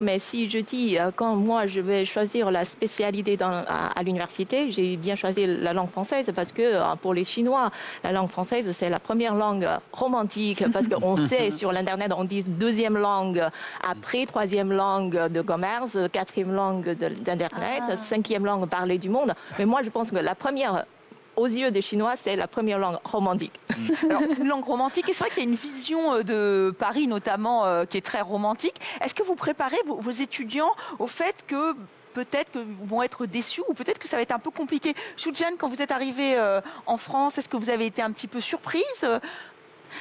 Mais si je dis, quand moi je vais choisir la spécialité à l'université, j'ai bien choisi la langue française parce que pour les Chinois, la langue française c'est la première langue romantique parce qu'on sait sur l'internet on dit deuxième langue après, troisième langue de commerce, quatrième langue d'internet, Ah. cinquième langue parlée du monde. Mais moi je pense que la première aux yeux des Chinois, c'est la première langue romantique. Alors, une langue romantique, et c'est vrai qu'il y a une vision de Paris notamment qui est très romantique. Est-ce que vous préparez vos étudiants au fait que peut-être qu'ils vont être déçus ou peut-être que ça va être un peu compliqué? Shoujian, quand vous êtes arrivée en France, est-ce que vous avez été un petit peu surprise?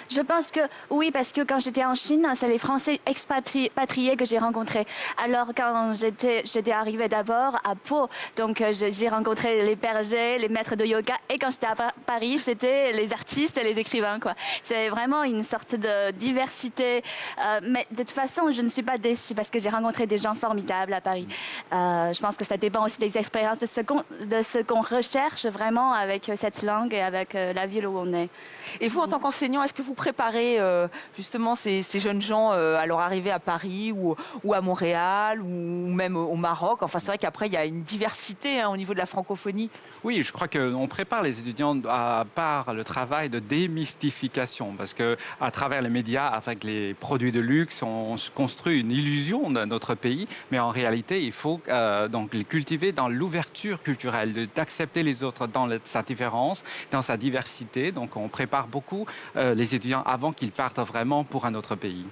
Je pense que oui, parce que quand j'étais en Chine, c'est les Français expatriés que j'ai rencontrés. Alors quand j'étais arrivée d'abord à Pau, donc j'ai rencontré les bergers, les maîtres de yoga, et quand j'étais à Paris, c'était les artistes et les écrivains, quoi. C'est vraiment une sorte de diversité. Mais de toute façon, je ne suis pas déçue parce que j'ai rencontré des gens formidables à Paris. Je pense que ça dépend aussi des expériences, de ce qu'on recherche vraiment avec cette langue et avec la ville où on est. Et vous, en tant qu'enseignant, est-ce que vous préparez justement ces jeunes gens à leur arrivée à Paris ou à Montréal ou même au Maroc? Enfin, c'est vrai qu'après, il y a une diversité au niveau de la francophonie. Oui, je crois qu'on prépare les étudiants par le travail de démystification, parce que à travers les médias, avec les produits de luxe, on se construit une illusion de notre pays, mais en réalité, il faut donc les cultiver dans l'ouverture culturelle, d'accepter les autres dans sa différence, dans sa diversité. Donc, on prépare beaucoup les étudiants avant qu'ils partent vraiment pour un autre pays.